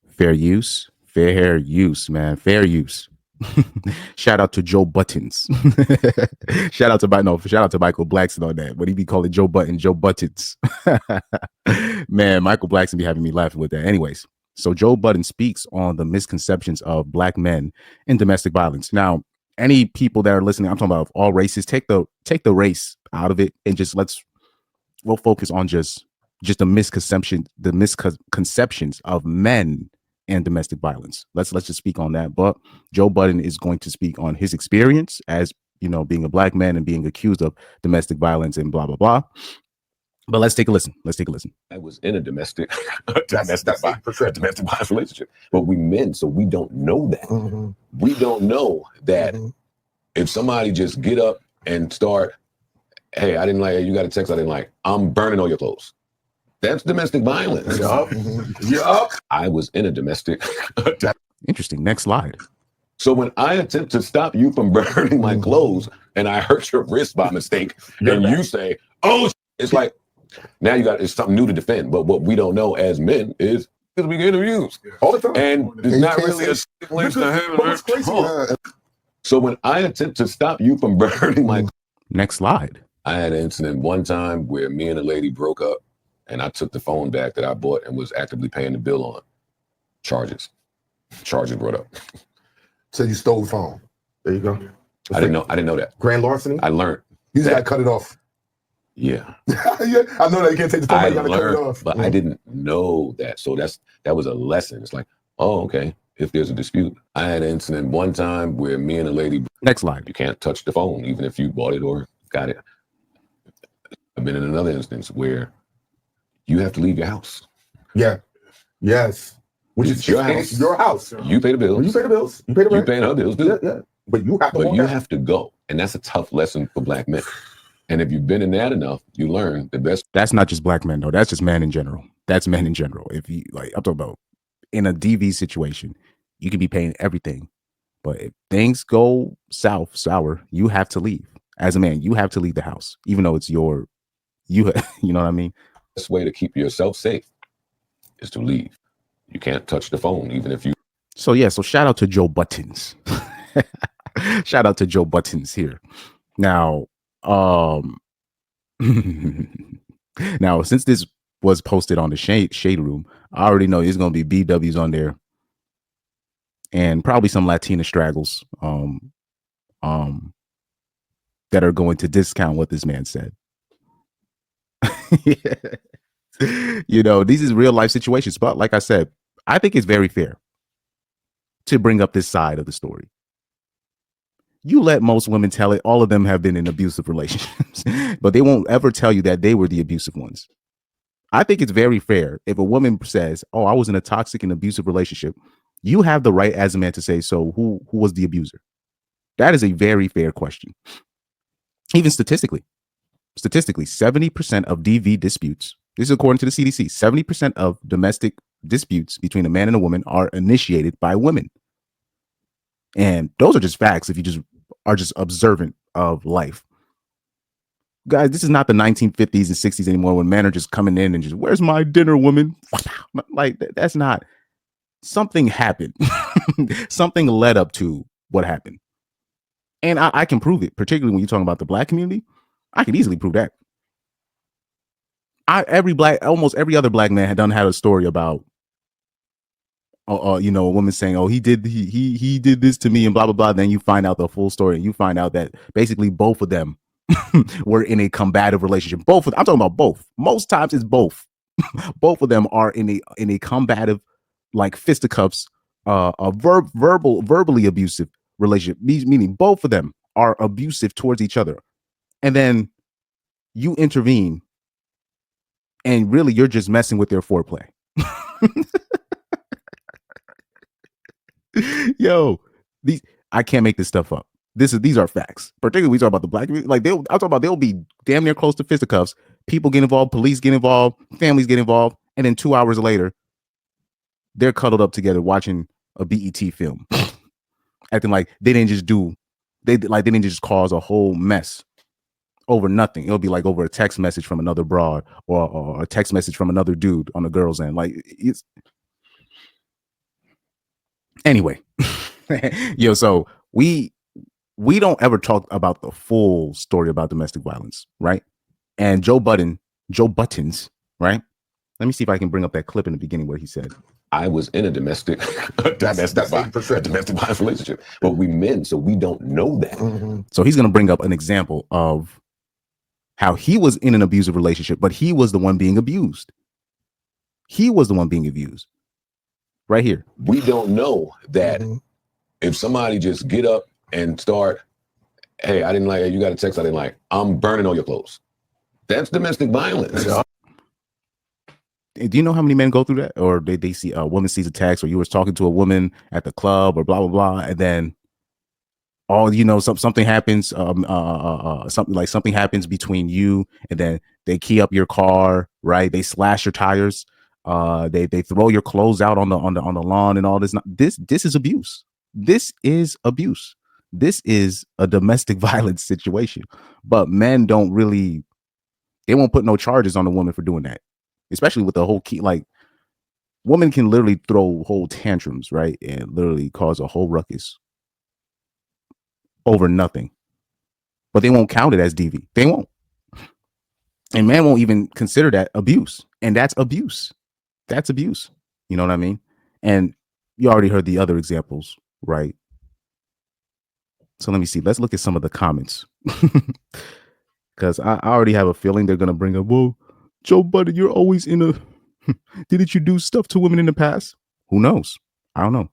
Fair use, man. Fair use. Shout out to Joe Buttons. Shout out to shout out to Michael Blackson on that. What he be calling Joe Button, Joe Buttons. Man, Michael Blackson be having me laughing with that. Anyways, so Joe Budden speaks on the misconceptions of black men in domestic violence. Now, any people that are listening, I'm talking about all races, take the race out of it and just we'll focus on just the misconceptions of men and domestic violence. Let's just speak on that. But Joe Budden is going to speak on his experience as, being a black man and being accused of domestic violence and blah, blah, blah. But let's take a listen. I was in a domestic violence relationship. But we men, so we don't know that. Mm-hmm. We don't know that if somebody just get up and start, hey, I didn't like, you got a text I didn't like, I'm burning all your clothes. That's domestic violence. Yup. I was in a domestic. Interesting. Next slide. So when I attempt to stop you from burning my clothes and I hurt your wrist by mistake, and you say, oh, it's like, now it's something new to defend. But what we don't know as men is because we get abused all the time. And it's not really a place to have. So when I attempt to stop you from burning my next slide. I had an incident one time where me and a lady broke up. And I took the phone back that I bought and was actively paying the bill on. Charges brought up. So you stole the phone. There you go. I didn't know that. Grand larceny? I learned. You just got to cut it off. Yeah. Yeah. I know that you can't take the phone back, you got to cut it off. But I didn't know that. So that was a lesson. It's like, oh, okay. If there's a dispute. I had an incident one time where me and a lady. Next slide. You can't touch the phone, even if you bought it or got it. I've been in another instance where you have to leave your house. Yeah. Yes. Which is your house. Your house. You pay the bills. You pay the bills. You pay the rent. You paying her bills, too. Yeah. But you have to go. And that's a tough lesson for black men. And if you've been in that enough, you learn the best. That's not just black men, though. That's just men in general. That's men in general. If you I'm talking about in a DV situation, you can be paying everything. But if things go sour, you have to leave. As a man, you have to leave the house, even though it's you know what I mean? Best way to keep yourself safe is to leave. You can't touch the phone, even if you. So shout out to Joe Buttons. Shout out to Joe Buttons here. Now, now since this was posted on the shade room, I already know there's gonna be BWs on there, and probably some Latina straggles, that are going to discount what this man said. These is real life situations, but like I said, I think it's very fair to bring up this side of the story. You let most women tell it, all of them have been in abusive relationships, but they won't ever tell you that they were the abusive ones. I think it's very fair if a woman says, oh, I was in a toxic and abusive relationship. You have the right as a man to say, so who was the abuser? That is a very fair question. Even statistically, 70% of DV disputes, this is according to the CDC, 70% of domestic disputes between a man and a woman are initiated by women. And those are just facts if you just are just observant of life. Guys, this is not the 1950s and 60s anymore when men are just coming in and just, where's my dinner, woman? Like, that's not, something happened. Something led up to what happened. And I can prove it, particularly when you're talking about the black community. I can easily prove that. Almost every other black man had a story about, a woman saying, "Oh, he did this to me," and blah blah blah. Then you find out the full story, and you find out that basically both of them were in a combative relationship. I'm talking about both. Most times it's both. Both of them are in a combative, like fisticuffs, verbally abusive relationship. Meaning both of them are abusive towards each other. And then you intervene, and really you're just messing with their foreplay. Yo, I can't make this stuff up. These are facts. Particularly we talk about the black community. Like they'll be damn near close to fisticuffs. People get involved, police get involved, families get involved, and then 2 hours later, they're cuddled up together watching a BET film, acting like they didn't just cause a whole mess over nothing. It'll be like over a text message from another broad or a text message from another dude on the girl's end. Like Anyway, yo, so we don't ever talk about the full story about domestic violence, right? And Joe Buttons, right? Let me see if I can bring up that clip in the beginning where he said, I was in a domestic That's 8%. domestic violence relationship, but we men, so we don't know that. Mhm. so he's going to bring up an example of how he was in an abusive relationship, but he was the one being abused. He was the one being abused. Right here. We don't know that Mhm. if somebody just get up and start, hey, I didn't like it, you got a text I didn't like, I'm burning all your clothes. That's domestic violence. Yeah. Do you know how many men go through that? Or they see a woman sees a text, or you was talking to a woman at the club, or blah blah blah, and then something happens, something happens between you, and then they key up your car, right? They slash your tires, they throw your clothes out on the lawn and all this. This is abuse. This is abuse. This is a domestic violence situation. But men don't really, they won't put no charges on the woman for doing that, especially with the whole key. Like, women can literally throw whole tantrums, right, and literally cause a whole ruckus over nothing, but they won't count it as DV. They won't. And man won't even consider that abuse. And that's abuse. That's abuse. You know what I mean? And you already heard the other examples, right? So let me see. Let's look at some of the comments. Because I already have a feeling they're going to bring up, well, Joe Budden, you're always in a... Didn't you do stuff to women in the past? Who knows? I don't know.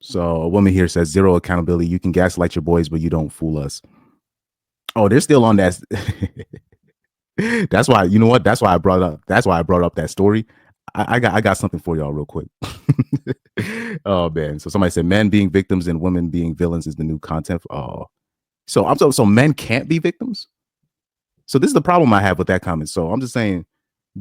So a woman here says, zero accountability. You can gaslight your boys, but you don't fool us. Oh, they're still on that. That's why, you know what? That's why I brought up that story. I got something for y'all real quick. Oh man. So somebody said men being victims and women being villains is the new content. Oh, so men can't be victims. So this is the problem I have with that comment. So I'm just saying,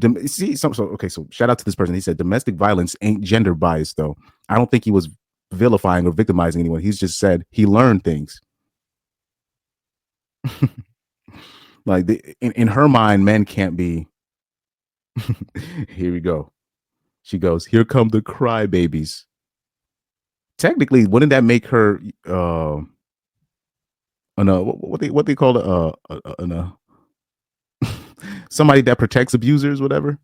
so shout out to this person. He said domestic violence ain't gender biased though. I don't think he was vilifying or victimizing anyone. He's just said he learned things. Like in her mind, men can't be. Here we go. She goes, here come the crybabies. Technically, wouldn't that make her what they call somebody that protects abusers, whatever,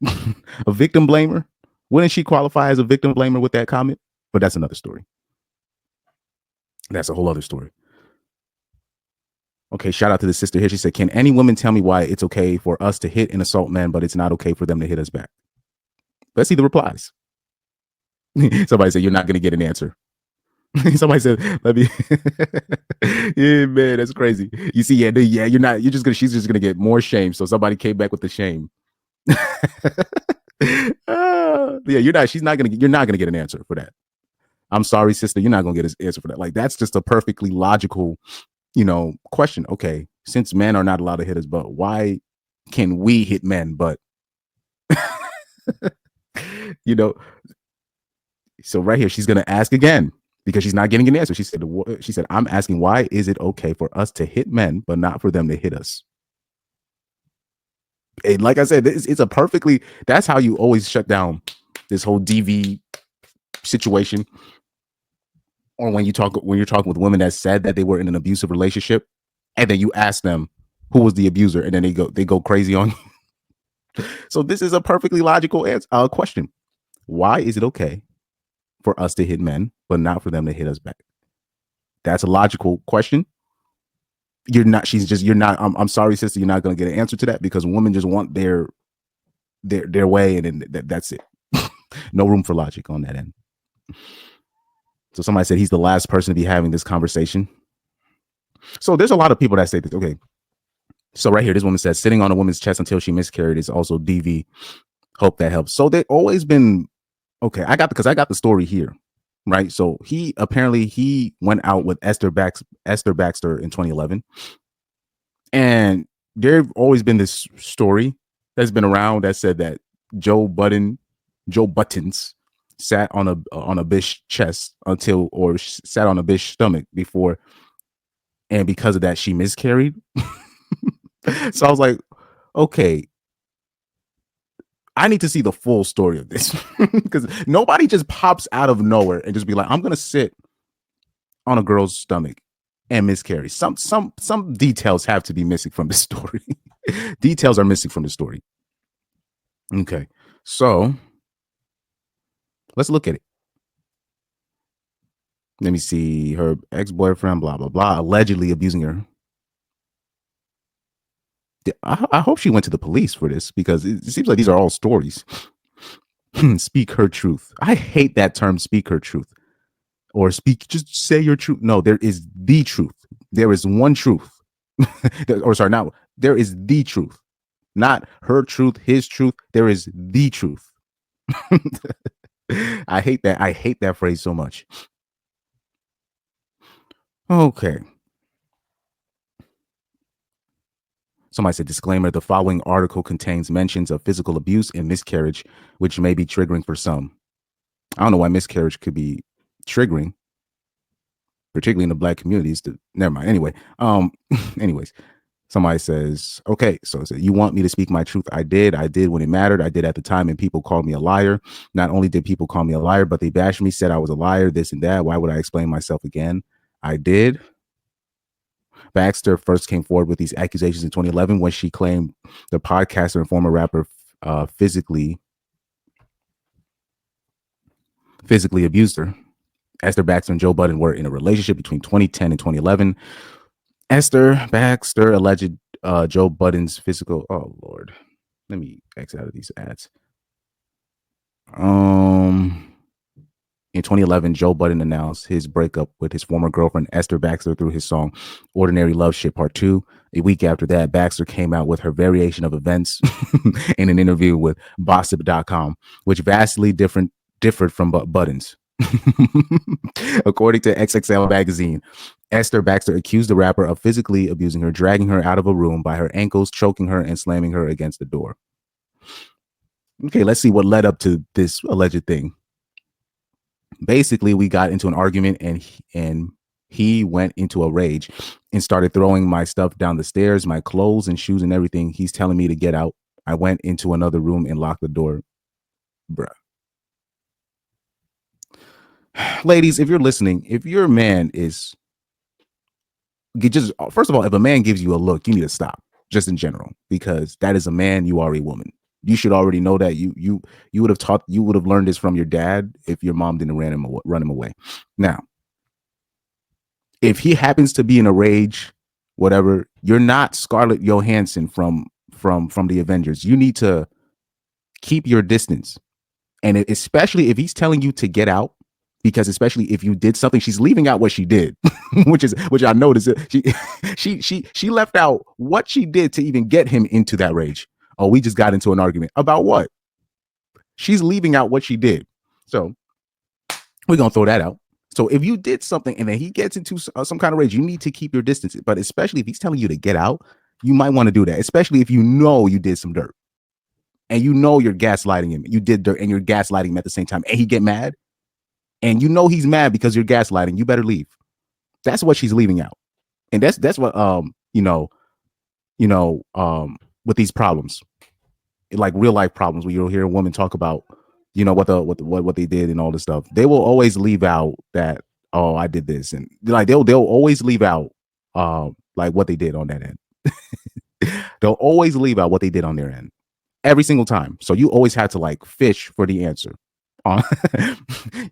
a victim blamer? Wouldn't she qualify as a victim blamer with that comment? But that's another story. That's a whole other story. Okay, shout out to the sister here. She said, can any woman tell me why it's okay for us to hit and assault men, but it's not okay for them to hit us back? Let's see the replies. Somebody said, you're not going to get an answer. Somebody said, let me. Yeah, man, that's crazy. You see, yeah, she's just going to get more shame. So somebody came back with the shame. Yeah, you're not going to get an answer for that. I'm sorry, sister. You're not going to get an answer for that. Like, that's just a perfectly logical, question. Okay, since men are not allowed to hit us, but why can we hit men? But so right here, she's gonna ask again because she's not getting an answer. She said, I'm asking, why is it okay for us to hit men, but not for them to hit us? And like I said, it's a perfectly, that's how you always shut down this whole DV situation. Or when you're talking with women that said that they were in an abusive relationship, and then you ask them who was the abuser, and then they go crazy on you. So this is a perfectly logical question. Why is it okay for us to hit men, but not for them to hit us back? That's a logical question. You're not. I'm sorry, sister. You're not going to get an answer to that because women just want their way, and then that's it. No room for logic on that end. So somebody said he's the last person to be having this conversation. So there's a lot of people that say this. Okay. So right here, this woman says sitting on a woman's chest until she miscarried is also DV. Hope that helps. So they've always been okay. I got the story here, right? So he went out with Esther Baxter in 2011, and there's always been this story that's been around that said that Joe Buttons sat on a bitch chest sat on a bitch stomach before, and because of that she miscarried. So I was like, okay, I need to see the full story of this because nobody just pops out of nowhere and just be like, I'm gonna sit on a girl's stomach and miscarry. Some details have to be missing from the story. Details are missing from the story. Okay, so let's look at it. Let me see. Her ex-boyfriend, blah blah blah, allegedly abusing her. I hope she went to the police for this because it seems like these are all stories. Speak her truth. I hate that term, speak her truth. Or speak, just say your truth. No, there is the truth. There is one truth. Or sorry, not there is the truth. Not her truth, his truth. There is the truth. I hate that. I hate that phrase so much. Okay. Somebody said, disclaimer, the following article contains mentions of physical abuse and miscarriage, which may be triggering for some. I don't know why miscarriage could be triggering, particularly in the Black communities. Never mind. Anyway, anyways, somebody says, okay, so it says, you want me to speak my truth? I did when it mattered. I did at the time, and people called me a liar. Not only did people call me a liar, but they bashed me, said I was a liar, this and that. Why would I explain myself again? I did. Baxter first came forward with these accusations in 2011 when she claimed the podcaster and former rapper physically abused her. Esther Baxter and Joe Budden were in a relationship between 2010 and 2011. Esther Baxter alleged Joe Budden's physical. Oh Lord, let me exit out of these ads. In 2011, Joe Budden announced his breakup with his former girlfriend, Esther Baxter, through his song Ordinary Love Shit Part 2. A week after that, Baxter came out with her variation of events in an interview with Gossip.com, which vastly differed from Budden's. According to XXL magazine, Esther Baxter accused the rapper of physically abusing her, dragging her out of a room by her ankles, choking her, and slamming her against the door. Okay, let's see what led up to this alleged thing. Basically, we got into an argument and he went into a rage and started throwing my stuff down the stairs, my clothes and shoes and everything. He's telling me to get out. I went into another room and locked the door. Bruh. Ladies, if you're listening, if your man is just, first of all, if a man gives you a look, you need to stop, just in general, because that is a man, you are a woman. You should already know that. You would have learned this from your dad if your mom didn't run him away. Now, if he happens to be in a rage, whatever, you're not Scarlett Johansson from the Avengers. You need to keep your distance, and especially if he's telling you to get out, because especially if you did something, she's leaving out what she did, which I noticed. She left out what she did to even get him into that rage. Oh, we just got into an argument about what? She's leaving out what she did. So we're going to throw that out. So if you did something and then he gets into some kind of rage, you need to keep your distance. But especially if he's telling you to get out, you might want to do that, especially if you know you did some dirt and you know you're gaslighting him. You did dirt and you're gaslighting him at the same time, and he get mad and you know he's mad because you're gaslighting. You better leave. That's what she's leaving out. And that's what, with these problems, like real life problems, where you'll hear a woman talk about, what they did and all this stuff. They will always leave out that, oh, I did this, and like they'll always leave out like what they did on that end. They'll always leave out what they did on their end every single time. So you always have to like fish for the answer. You're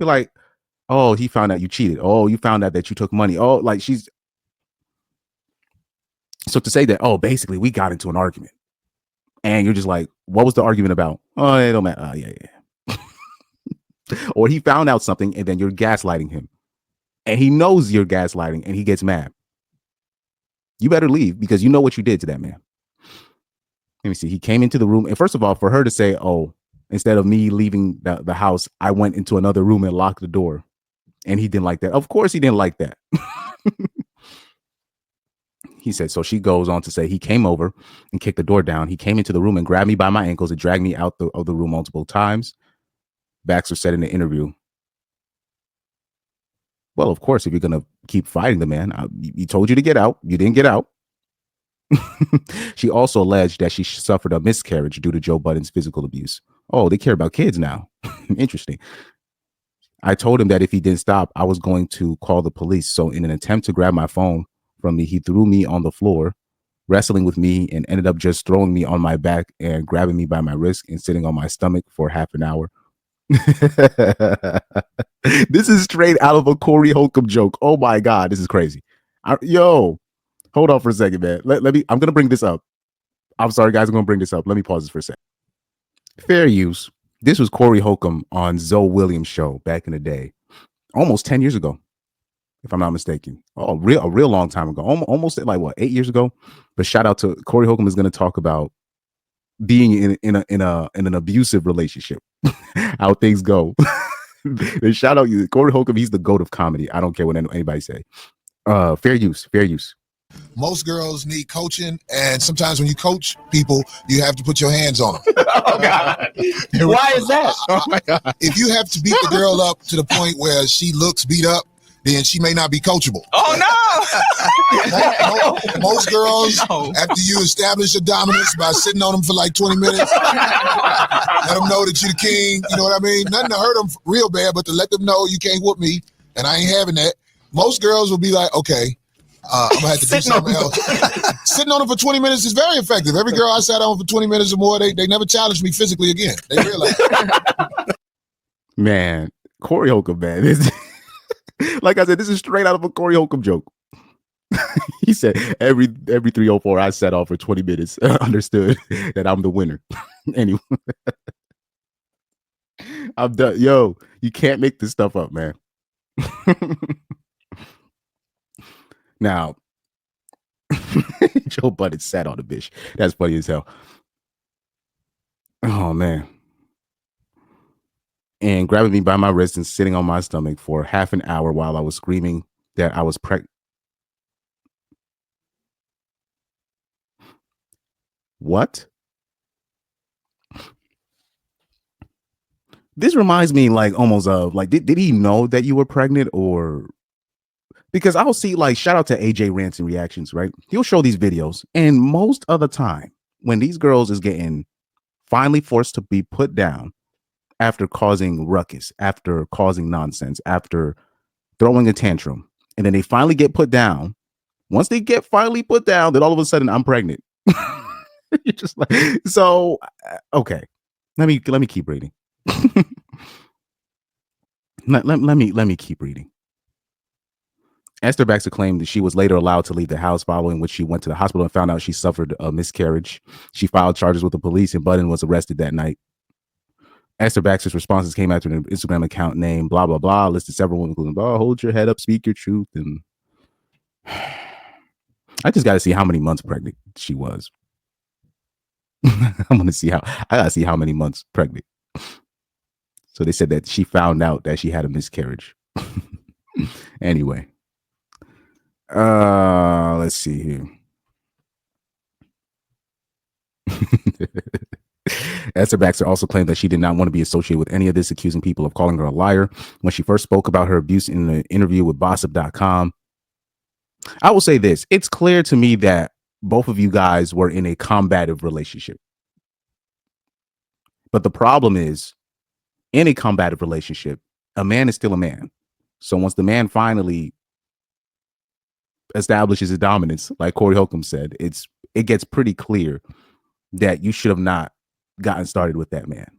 like, oh, he found out you cheated. Oh, you found out that you took money. Oh, like she's. So to say that, oh, basically we got into an argument. And you're just like, what was the argument about? Oh, it don't matter. Yeah. Or he found out something and then you're gaslighting him. And he knows you're gaslighting and he gets mad. You better leave because you know what you did to that man. Let me see. He came into the room. And first of all, for her to say, oh, instead of me leaving the house, I went into another room and locked the door. And he didn't like that. Of course he didn't like that. He said, so she goes on to say he came over and kicked the door down. He came into the room and grabbed me by my ankles and dragged me out of the room multiple times. Baxter said in the interview, well, of course, if you're going to keep fighting the man, he told you to get out. You didn't get out. She also alleged that she suffered a miscarriage due to Joe Budden's physical abuse. Oh, they care about kids now. Interesting. I told him that if he didn't stop, I was going to call the police. So in an attempt to grab my phone from me, he threw me on the floor, wrestling with me, and ended up just throwing me on my back and grabbing me by my wrist and sitting on my stomach for half an hour. This is straight out of a Corey Holcomb joke. Oh my God, this is crazy. Yo, hold on for a second, man. Let me, I'm going to bring this up. I'm sorry, guys. I'm going to bring this up. Let me pause this for a second. Fair use. This was Corey Holcomb on Zoe Williams' show back in the day, almost 10 years ago, if I'm not mistaken. Oh, a real long time ago, almost like what, 8 years ago. But shout out to Corey Holcomb is going to talk about being in an abusive relationship, how things go. And shout out you, Corey Holcomb. He's the GOAT of comedy. I don't care what anybody say. Fair use. Most girls need coaching, and sometimes when you coach people, you have to put your hands on them. Oh God! Why is that? Oh my God! If you have to beat the girl up to the point where she looks beat up, then she may not be coachable. Oh no! Most girls, after you establish your dominance by sitting on them for like 20 minutes, let them know that you're the king. You know what I mean? Nothing to hurt them real bad, but to let them know you can't whoop me, and I ain't having that. Most girls will be like, okay. I'm gonna have to do something else. Sitting on them for 20 minutes is very effective. Every girl I sat on for 20 minutes or more, they never challenged me physically again. They realize. Man, Corey Holcomb, man. Like I said, this is straight out of a Corey Holcomb joke. He said every 304 I sat on for 20 minutes understood that I'm the winner. Anyway. I'm done. Yo, you can't make this stuff up, man. Now, Joe Budden sat on the bitch. That's funny as hell. Oh, man. And grabbing me by my wrist and sitting on my stomach for half an hour while I was screaming that I was pregnant. What? This reminds me like almost of like, did he know that you were pregnant or... Because I'll see, like, shout out to AJ Rants and Reactions, right? He'll show these videos. And most of the time, when these girls is getting finally forced to be put down after causing ruckus, after causing nonsense, after throwing a tantrum, and then they finally get put down. Once they get finally put down, then all of a sudden I'm pregnant. You're just like, so, okay. Let me keep reading. let me keep reading. Esther Baxter claimed that she was later allowed to leave the house, following which she went to the hospital and found out she suffered a miscarriage. She filed charges with the police, and Budden was arrested that night. Esther Baxter's responses came after an Instagram account named blah, blah, blah, listed several women, including, oh, hold your head up, speak your truth. And I just got to see how many months pregnant she was. I gotta see how many months pregnant. So they said that she found out that she had a miscarriage. Anyway. Let's see here. Esther Baxter also claimed that she did not want to be associated with any of this, accusing people of calling her a liar. When she first spoke about her abuse in an interview with Gossip.com, I will say this. It's clear to me that both of you guys were in a combative relationship. But the problem is, in a combative relationship, a man is still a man. So once the man finally establishes his dominance, like Corey Holcomb said, it gets pretty clear that you should have not gotten started with that man.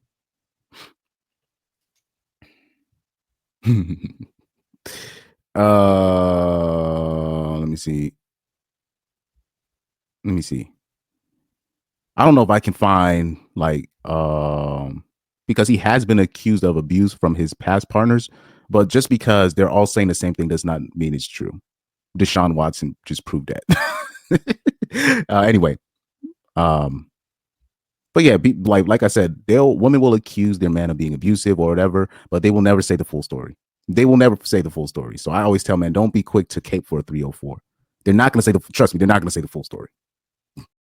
Let me see. I don't know if I can find like because he has been accused of abuse from his past partners, but just because they're all saying the same thing does not mean it's true. Deshaun Watson just proved that. Anyway, but yeah, like I said, women will accuse their man of being abusive or whatever, but they will never say the full story. They will never say the full story. So I always tell men, don't be quick to cape for a 304. They're not going to say trust me, they're not going to say the full story.